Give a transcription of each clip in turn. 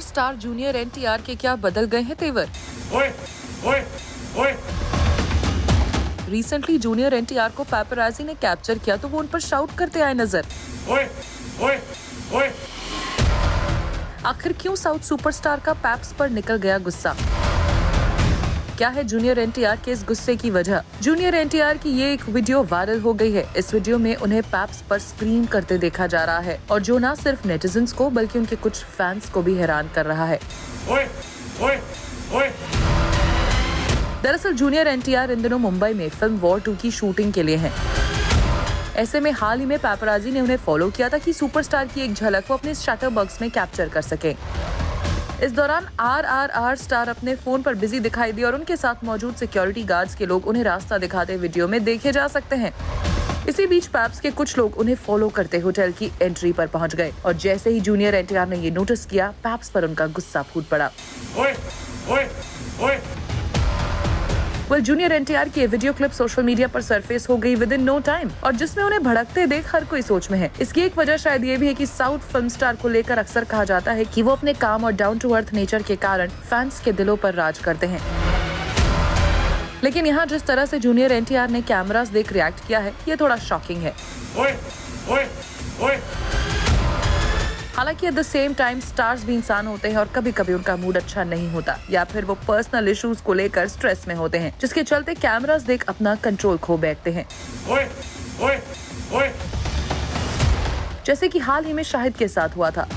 Star junior NTR के क्या बदल गए हैं तेवर? ओए, ओए, ओए। रिसेंटली जूनियर एनटीआर को पैपराजी ने कैप्चर किया तो वो उन पर शाउट करते आए नजर। ओए, ओए, ओए। आखिर क्यों साउथ सुपरस्टार का पैप्स पर निकल गया गुस्सा? क्या है जूनियर एनटीआर के इस गुस्से की वजह? जूनियर एनटीआर की ये एक वीडियो वायरल हो गई है। इस वीडियो में उन्हें पैप्स पर स्क्रीम करते देखा जा रहा है और जो न सिर्फ नेटिजन्स को बल्कि उनके कुछ फैंस को भी हैरान कर रहा है। ओए, ओए, ओए। दरअसल जूनियर एनटीआर इन दिनों मुंबई में फिल्म वॉर 2 की शूटिंग के लिए हैं। ऐसे में हाल ही में पैपराजी ने उन्हें फॉलो किया था कि सुपरस्टार की एक झलक वो अपने शटरबक्स में कैप्चर कर सके। इस दौरान आरआरआर स्टार अपने फोन पर बिजी दिखाई दी और उनके साथ मौजूद सिक्योरिटी गार्ड्स के लोग उन्हें रास्ता दिखाते वीडियो में देखे जा सकते हैं। इसी बीच पैप्स के कुछ लोग उन्हें फॉलो करते होटल की एंट्री पर पहुंच गए और जैसे ही जूनियर एनटीआर ने ये नोटिस किया, पैप्स पर उनका गुस्सा फूट पड़ा। ओए, ओए, ओए। जूनियर एनटीआर की वीडियो क्लिप सोशल मीडिया पर सरफेस हो गई विद इन नो टाइम और जिसमें उन्हें भड़कते देख हर कोई सोच में है। इसकी एक वजह शायद ये भी है कि साउथ फिल्म स्टार को लेकर अक्सर कहा जाता है कि वो अपने काम और डाउन टू अर्थ नेचर के कारण फैंस के दिलों पर राज करते हैं। लेकिन यहाँ जिस तरह से जूनियर एनटीआर ने कैमरास देख रिएक्ट किया है, ये थोड़ा शॉकिंग है। ओए, ओए, ओए। हालांकि at the same time stars भी इंसान होते हैं और कभी कभी उनका मूड अच्छा नहीं होता या फिर वो पर्सनल इश्यूज को लेकर स्ट्रेस में होते हैं, जिसके चलते कैमरास देख अपना कंट्रोल खो बैठते हैं। ओए, ओए, ओए। जैसे कि हाल ही में शाहिद के साथ हुआ था।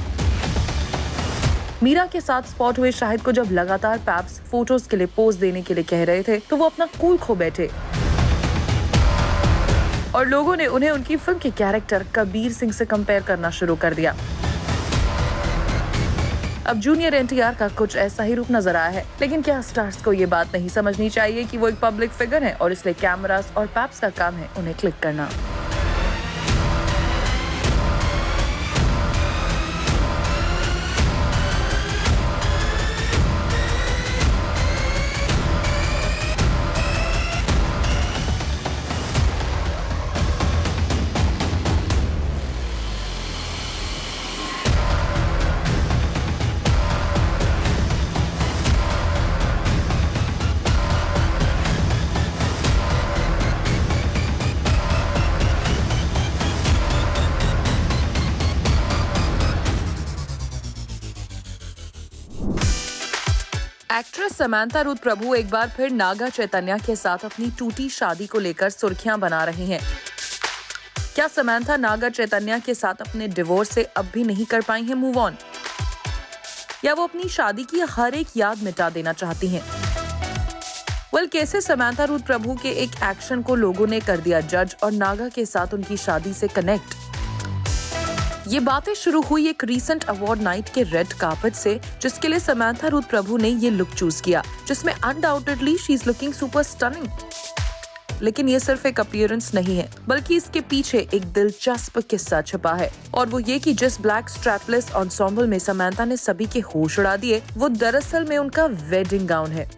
मीरा के साथ स्पॉट हुए शाहिद को जब लगातार पैप्स फोटोज के लिए पोज देने के लिए कह रहे थे तो वो अपना कूल खो बैठे और लोगों ने उन्हें उनकी फिल्म के कैरेक्टर कबीर सिंह से कंपेयर करना शुरू कर दिया। अब जूनियर एनटीआर का कुछ ऐसा ही रूप नजर आया है, लेकिन क्या स्टार्स को ये बात नहीं समझनी चाहिए कि वो एक पब्लिक फिगर है और इसलिए कैमरास और पैप्स का काम है उन्हें क्लिक करना। एक्ट्रेस समंथा रूथ प्रभु एक बार फिर नागा चैतन्य के साथ अपनी टूटी शादी को लेकर सुर्खियां बना रही हैं। क्या समंथा नागा चैतन्य के साथ अपने डिवोर्स से अब भी नहीं कर पाई हैं मूव ऑन, या वो अपनी शादी की हर एक याद मिटा देना चाहती हैं? कैसे समंथा रूथ प्रभु के एक एक्शन को लोगों ने कर दिया जज और नागा के साथ उनकी शादी से कनेक्ट। ये बातें शुरू हुई एक रीसेंट अवार्ड नाइट के रेड कार्पेट से, जिसके लिए समंथा रूथ प्रभु ने ये लुक चूज किया, जिसमें undoubtedly she is looking super stunning. लेकिन ये सिर्फ एक अपीयरेंस नहीं है, बल्कि इसके पीछे एक दिलचस्प किस्सा छिपा है और वो ये कि जिस ब्लैक स्ट्रैपलेस एंसेम्बल में समंथा ने सभी के होश उड़ा दिए, वो दरअसल में उनका वेडिंग गाउन है।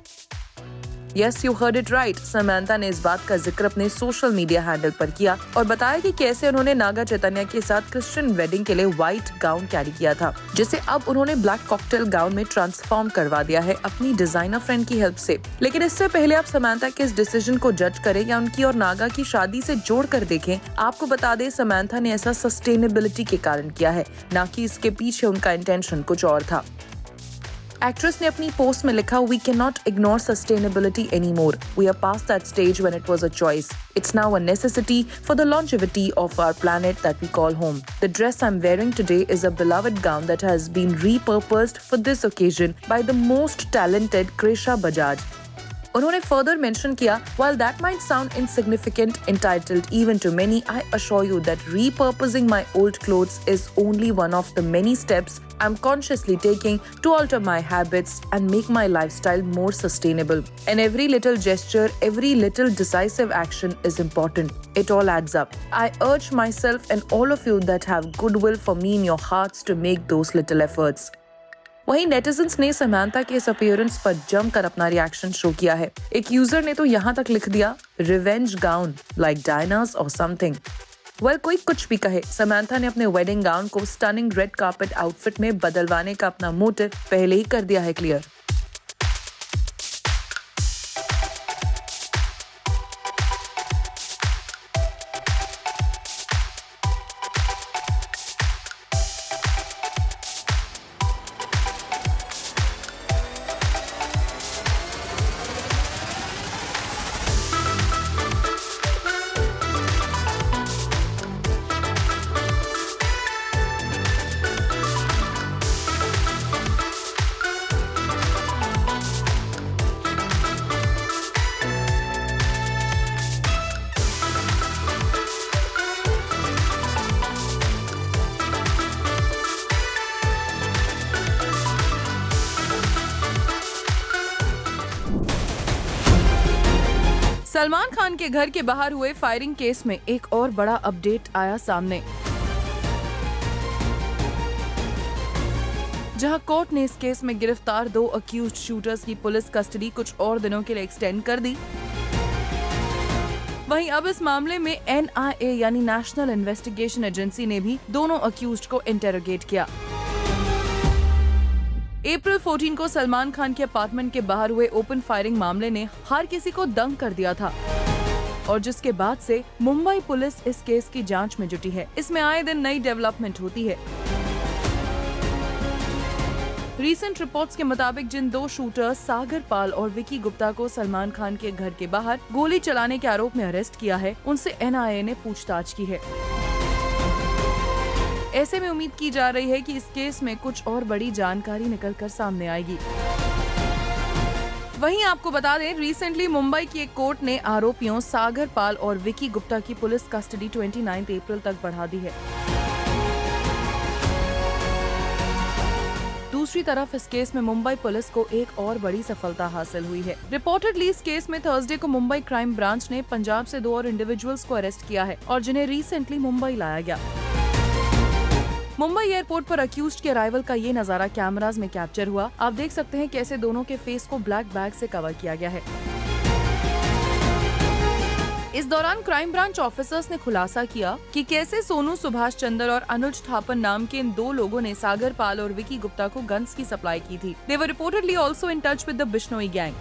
Yes, you heard it right. Samantha ने इस बात का जिक्र अपने सोशल मीडिया हैंडल पर किया और बताया कि कैसे उन्होंने नागा चैतन्य के साथ क्रिश्चियन वेडिंग के लिए व्हाइट गाउन कैरी किया था, जिसे अब उन्होंने ब्लैक कॉकटेल गाउन में ट्रांसफॉर्म करवा दिया है अपनी डिजाइनर फ्रेंड की हेल्प से। लेकिन इससे पहले आप समंथा के इस डिसीजन को जज करें या उनकी और नागा की शादी से जोड़ कर देखें, आपको बता दें समंथा ने ऐसा सस्टेनेबिलिटी के कारण किया है, न कि इसके पीछे उनका इंटेंशन कुछ और था। एक्ट्रेस ने अपनी पोस्ट में लिखा, "We cannot ignore sustainability anymore. We are past that stage when it was a choice. It's now a necessity for the longevity of our planet that we call home. The dress I'm wearing today is a beloved gown that has been repurposed for this occasion by the most talented Krisha Bajaj." उन्होंने further mention किया, "While that might sound insignificant, entitled even to many, I assure you that repurposing my old clothes is only one of the many steps I'm consciously taking to alter my habits and make my lifestyle more sustainable. And every little gesture, every little decisive action is important. It all adds up. I urge myself and all of you that have goodwill for me in your hearts to make those little efforts." वहीं netizens ने Samantha के इस appearance पर जमकर अपना reaction show किया है। एक यूजर ने तो यहाँ तक लिख दिया, "रिवेंज गाउन लाइक डायनास और समथिंग।" कोई कुछ भी कहे, समंथा ने अपने वेडिंग गाउन को स्टनिंग रेड कार्पेट आउटफिट में बदलवाने का अपना मोटिव पहले ही कर दिया है क्लियर। सलमान खान के घर के बाहर हुए फायरिंग केस में एक और बड़ा अपडेट आया सामने, जहां कोर्ट ने इस केस में गिरफ्तार 2 अक्यूज्ड शूटर्स की पुलिस कस्टडी कुछ और दिनों के लिए एक्सटेंड कर दी। वहीं अब इस मामले में NIA यानी नेशनल इन्वेस्टिगेशन एजेंसी ने भी दोनों अक्यूज्ड को इंटेरोगेट किया। अप्रैल 14 को सलमान खान के अपार्टमेंट के बाहर हुए ओपन फायरिंग मामले ने हर किसी को दंग कर दिया था और जिसके बाद से मुंबई पुलिस इस केस की जांच में जुटी है। इसमें आए दिन नई डेवलपमेंट होती है। रीसेंट रिपोर्ट्स के मुताबिक जिन 2 शूटर्स सागर पाल और विकी गुप्ता को सलमान खान के घर के बाहर गोली चलाने के आरोप में अरेस्ट किया है, उनसे NIA ने पूछताछ की है। ऐसे में उम्मीद की जा रही है कि इस केस में कुछ और बड़ी जानकारी निकलकर सामने आएगी। वहीं आपको बता दें, रिसेंटली मुंबई की एक कोर्ट ने आरोपियों सागर पाल और विकी गुप्ता की पुलिस कस्टडी 29 अप्रैल तक बढ़ा दी है। दूसरी तरफ इस केस में मुंबई पुलिस को एक और बड़ी सफलता हासिल हुई है। रिपोर्टेडली इस केस में थर्सडे को मुंबई क्राइम ब्रांच ने पंजाब से 2 और इंडिविजुअल्स को अरेस्ट किया है और जिन्हें रिसेंटली मुंबई लाया गया। मुंबई एयरपोर्ट पर अक्यूज्ड के अराइवल का ये नजारा कैमरास में कैप्चर हुआ। आप देख सकते हैं कैसे दोनों के फेस को ब्लैक बैग से कवर किया गया है। इस दौरान क्राइम ब्रांच ऑफिसर्स ने खुलासा किया कि कैसे सोनू सुभाष चंद्र और अनुज थापन नाम के इन 2 लोगों ने सागर पाल और विकी गुप्ता को गन्स की सप्लाई की थी। They were reportedly also in touch with the Bishnoi gang.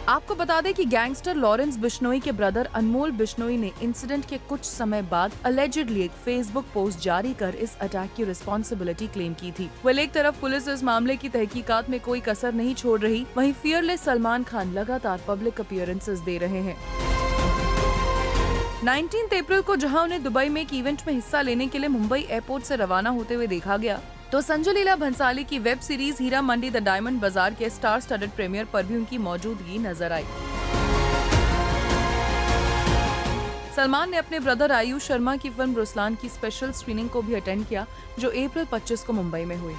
आपको बता दें कि गैंगस्टर लॉरेंस बिश्नोई के ब्रदर अनमोल बिश्नोई ने इंसिडेंट के कुछ समय बाद अलेजिडली एक फेसबुक पोस्ट जारी कर इस अटैक की रिस्पॉन्सिबिलिटी क्लेम की थी। एक तरफ पुलिस इस मामले की तहकीकात में कोई कसर नहीं छोड़ रही, वहीं फियरलेस सलमान खान लगातार पब्लिक अपीयरेंसेस दे रहे हैं। 19 अप्रैल को जहां उन्हें दुबई में एक इवेंट में हिस्सा लेने के लिए मुंबई एयरपोर्ट से रवाना होते हुए देखा गया, तो संजय लीला भंसाली की web series Heeramandi the diamond bazaar के स्टार स्टडेड प्रीमियर पर भी उनकी मौजूदगी नजर आई। सलमान ने अपने ब्रदर आयुष शर्मा की फिल्म रुस्लान की स्पेशल स्क्रीनिंग को भी अटेंड किया, जो अप्रैल 25 को मुंबई में हुई।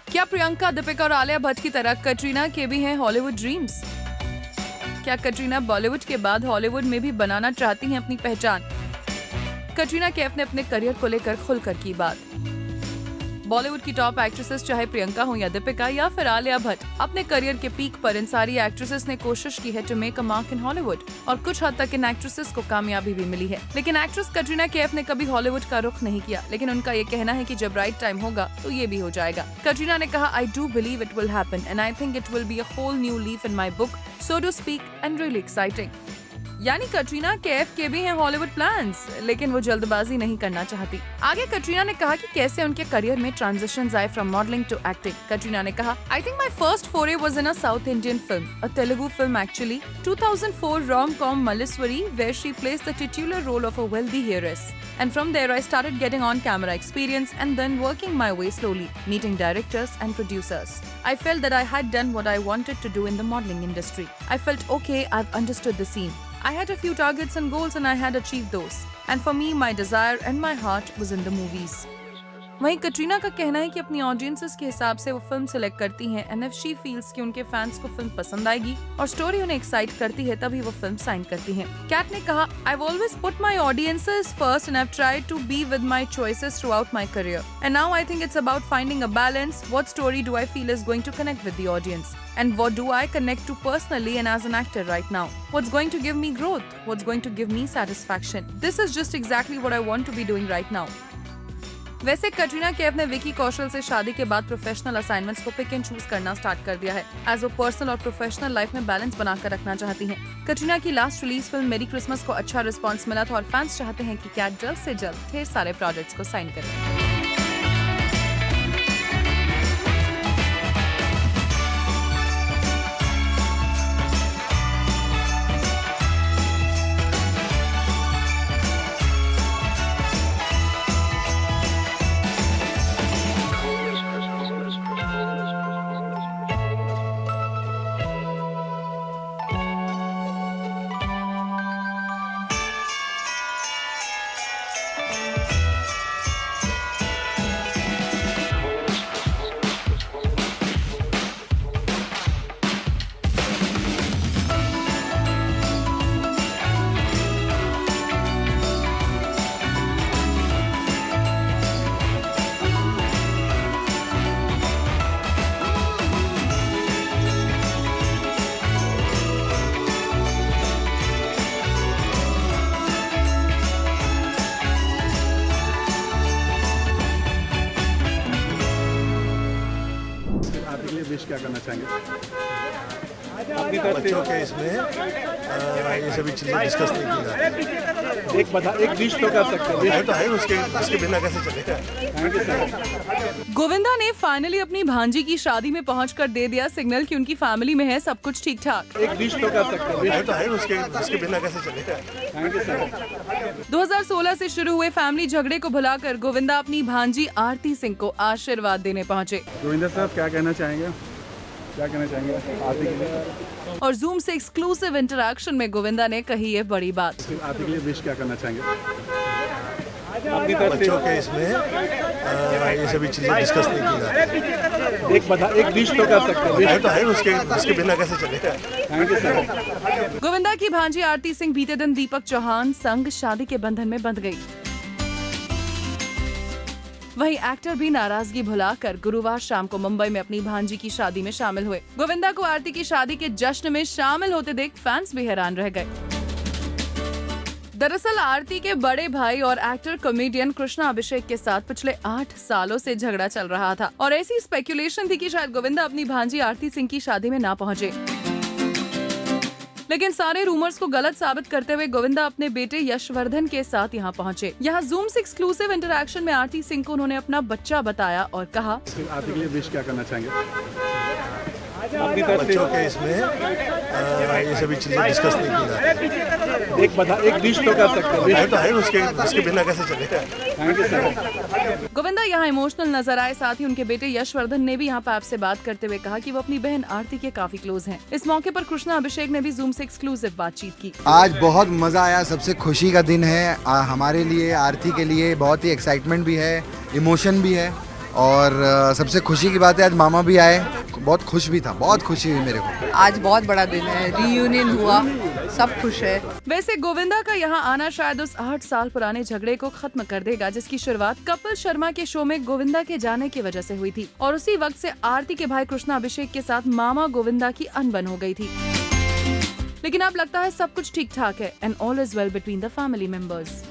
क्या प्रियंका, दीपिका और आलिया भट्ट की तरह कटरीना के भी हैं हॉलीवुड ड्रीम्स? क्या कटरीना बॉलीवुड के बाद हॉलीवुड में भी बनाना चाहती हैं अपनी पहचान? कटरीना कैफ ने अपने करियर को लेकर खुलकर की बात। बॉलीवुड की टॉप एक्ट्रेसेस चाहे प्रियंका हो या दीपिका या फिर आलिया भट्ट, अपने करियर के पीक पर इन सारी एक्ट्रेसेस ने कोशिश की है to make a mark in Hollywood और कुछ हद तक इन एक्ट्रेसेस को कामयाबी भी मिली है। लेकिन एक्ट्रेस कटरीना कैफ ने कभी हॉलीवुड का रुख नहीं किया, लेकिन उनका ये कहना है कि जब राइट टाइम होगा तो ये भी हो जाएगा। कटरीना ने कहा, I do believe it will happen and I think it will be a whole new leaf in my book, so to speak, and really exciting. यानी कटरीना कैफ के भी हैं हॉलीवुड प्लान्स, लेकिन वो जल्दबाजी नहीं करना चाहती। आगे कटरीना ने कहा कि कैसे उनके करियर में ट्रांजिशंस आए from modelling to acting. Katrina ने कहा, I think my first foray was in a South Indian film, a Telugu film actually, 2004 rom-com Malleswari, where she plays the titular role of a wealthy heiress. And from there I started getting on camera experience and then working my way slowly, meeting directors and producers. I felt that I had done what I wanted to do in the modeling industry. I felt okay, I've understood the scene. I had a few targets and goals and I had achieved those. And for me, my desire and my heart was in the movies. वहीं कटरीना का कहना है कि अपनी audiences के हिसाब से वो फिल्म सिलेक्ट करती हैं एंड इफ शी फील्स कि उनके फैंस को फिल्म पसंद आएगी और स्टोरी उन्हें एक्साइट करती है तभी वो फिल्म साइन करती हैं। कैट ने कहा, I've always put my audiences first and I've tried to be with my choices throughout my career. And now I think it's about finding a balance. What story do I feel is going to connect with the audience? And what do I connect to personally and as an actor right now? What's going to give me growth? What's going to give me satisfaction? This is just exactly what I want to be doing right now. वैसे कटरीना कैफ ने विकी कौशल से शादी के बाद professional assignments को pick and choose करना start कर दिया है, एज वो पर्सनल और प्रोफेशनल लाइफ में बैलेंस बनाकर रखना चाहती हैं। कटरीना की लास्ट रिलीज फिल्म मेरी क्रिसमस को अच्छा रिस्पांस मिला था और फैंस चाहते हैं कि कैट जल्द से जल्द ढेर सारे प्रोजेक्ट्स को साइन करें। विश क्या करना चाहेंगे? बच्चों के इसमें ये सभी चीज़ें डिस्कस नहीं की जाती। एक डिश तो कर सकते हैं, तो है उसके बिना कैसे चलेगा। गोविंदा ने फाइनली अपनी भांजी की शादी में पहुंचकर दे दिया सिग्नल कि उनकी फैमिली में है सब कुछ ठीक ठाक। एक डिश तो कर सकते हैं, तो है उसके बिना कैसे चलेगा। 2016 से शुरू हुए फैमिली झगड़े को भुलाकर गोविंदा अपनी भांजी आरती सिंह को आशीर्वाद देने पहुंचे। गोविंदा साहब क्या कहना चाहेंगे आरती के लिए? और जूम से एक्सक्लूसिव इंटरैक्शन में गोविंदा ने कही ये बड़ी बात। आरती के लिए विश क्या करना चाहेंगे? बच्चों के इसमें ये सभी चीज़ें डिस्कस नहीं की जाती। एक डिश तो कर सकते हैं, तो है उसके बिना कैसे चलेगा। गोविंदा की भांजी आरती सिंह बीते दिन दीपक चौहान संग शादी के बंधन में बंध गई। वहीं एक्टर भी नाराजगी भुलाकर गुरुवार शाम को मुंबई में अपनी भांजी की शादी में शामिल हुए। गोविंदा को आरती की शादी के जश्न में शामिल होते देख फैंस भी हैरान रह गए। दरअसल आरती के बड़े भाई और एक्टर कॉमेडियन कृष्णा अभिषेक के साथ पिछले 8 सालों से झगड़ा चल रहा था और ऐसी स्पेकुलेशन थी कि शायद गोविंदा अपनी भांजी आरती सिंह की शादी में ना पहुंचे। लेकिन सारे रूमर्स को गलत साबित करते हुए गोविंदा अपने बेटे यशवर्धन के साथ यहाँ पहुँचे। यहाँ जूम से एक्सक्लूसिव इंटरैक्शन में आरती सिंह को उन्होंने अपना बच्चा बताया और कहा, आरती के लिए विश क्या करना चाहेंगे? बच्चों के इसमें ये सभी चीज़ें डिस्कस नहीं की जाती। एक डिश तो कर सकते हैं, तो है उसके बिना कैसे चलेगा। गोविंदा यहाँ इमोशनल नजर आए, साथ ही उनके बेटे यशवर्धन ने भी यहाँ पे आपसे बात करते हुए कहा कि वो अपनी बहन आरती के काफी क्लोज हैं। इस मौके पर कृष्णा अभिषेक ने भी जूम से एक्सक्लूसिव बातचीत की। आज बहुत मजा आया, सबसे खुशी का दिन है हमारे लिए, आरती के लिए बहुत ही एक्साइटमेंट भी है, इमोशन भी है और सबसे खुशी की बात है आज मामा भी आए, बहुत खुश भी था, बहुत खुशी हुई मेरे को। आज बहुत बड़ा दिन है, रीयूनियन हुआ, सब खुश है। वैसे गोविंदा का यहाँ आना शायद उस 8 साल पुराने झगड़े को खत्म कर देगा जिसकी शुरुआत कपिल शर्मा के शो में गोविंदा के जाने की वजह से हुई थी और उसी वक्त से आरती के भाई कृष्णा अभिषेक के साथ मामा गोविंदा की अनबन हो गई थी। लेकिन अब लगता है सब कुछ ठीक ठाक है and all is well between the family members.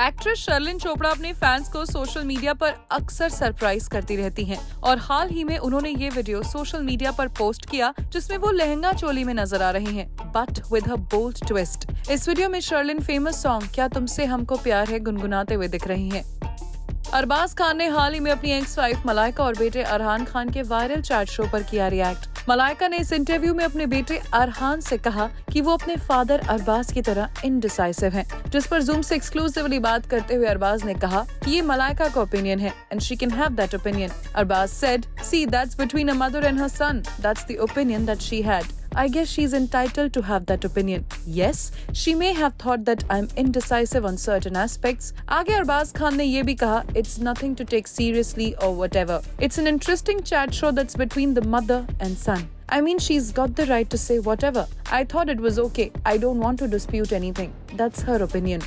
Actress Sherlyn Chopra अपने फैंस को सोशल मीडिया पर अक्सर सरप्राइज करती रहती हैं और हाल ही में उन्होंने ये वीडियो सोशल मीडिया पर पोस्ट किया जिसमें वो लहंगा चोली में नजर आ रही हैं, but with a bold twist. इस वीडियो में शर्लिन फेमस सॉन्ग क्या तुमसे हमको प्यार है गुनगुनाते हुए दिख रही हैं। अरबाज खान ने हाल ही में अपनी एक्स वाइफ मलाइका और बेटे अरहान खान के वायरल चैट शो पर किया रिएक्ट। मलाइका ने इस इंटरव्यू में अपने बेटे अरहान से कहा कि वो अपने फादर अरबाज की तरह इनडिसाइसिव हैं, जिस पर जूम से एक्सक्लूसिवली बात करते हुए अरबाज ने कहा कि ये मलाइका का ओपिनियन है and she can have that opinion. Arbaaz said, "See, that's between a mother and her son. That's the opinion that she had. I guess she's entitled to have that opinion. Yes, she may have thought that I'm indecisive on certain aspects." आगे अरबाज खान ने ये भी कहा, "It's nothing to take seriously or whatever. It's an interesting chat show that's between the mother and son. I mean, she's got the right to say whatever. I thought it was okay. I don't want to dispute anything. That's her opinion."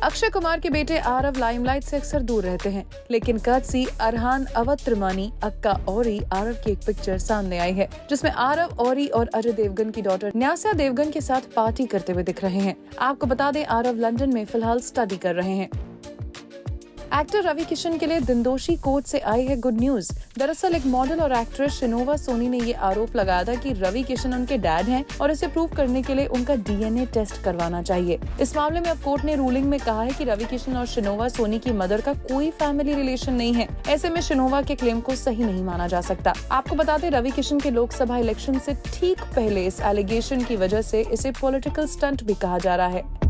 Akshay Kumar के बेटे Aarav limelight से अक्सर दूर रहते हैं, लेकिन courtesy Arhan Awadh त्रिमानी अक्का औरी आरव की एक पिक्चर सामने आई है, जिसमें आरव औरी और अजय देवगन की डॉटर न्यासा देवगन के साथ पार्टी करते हुए दिख रहे हैं। आपको बता दें, आरव लंदन में फिलहाल स्टडी कर रहे हैं। एक्टर रवि किशन के लिए दिनदोशी कोर्ट से आई है गुड न्यूज। दरअसल एक मॉडल और एक्ट्रेस शिनोवा सोनी ने ये आरोप लगाया था कि रवि किशन उनके डैड हैं और इसे प्रूव करने के लिए उनका डीएनए टेस्ट करवाना चाहिए। इस मामले में अब कोर्ट ने रूलिंग में कहा है कि रवि किशन और शिनोवा सोनी की मदर का कोई फैमिली रिलेशन नहीं है। ऐसे में शिनोवा के क्लेम को सही नहीं माना जा सकता। आपको बता दें, रवि किशन के लोकसभा इलेक्शन से ठीक पहले इस एलिगेशन की वजह से इसे पॉलिटिकल स्टंट भी कहा जा रहा है।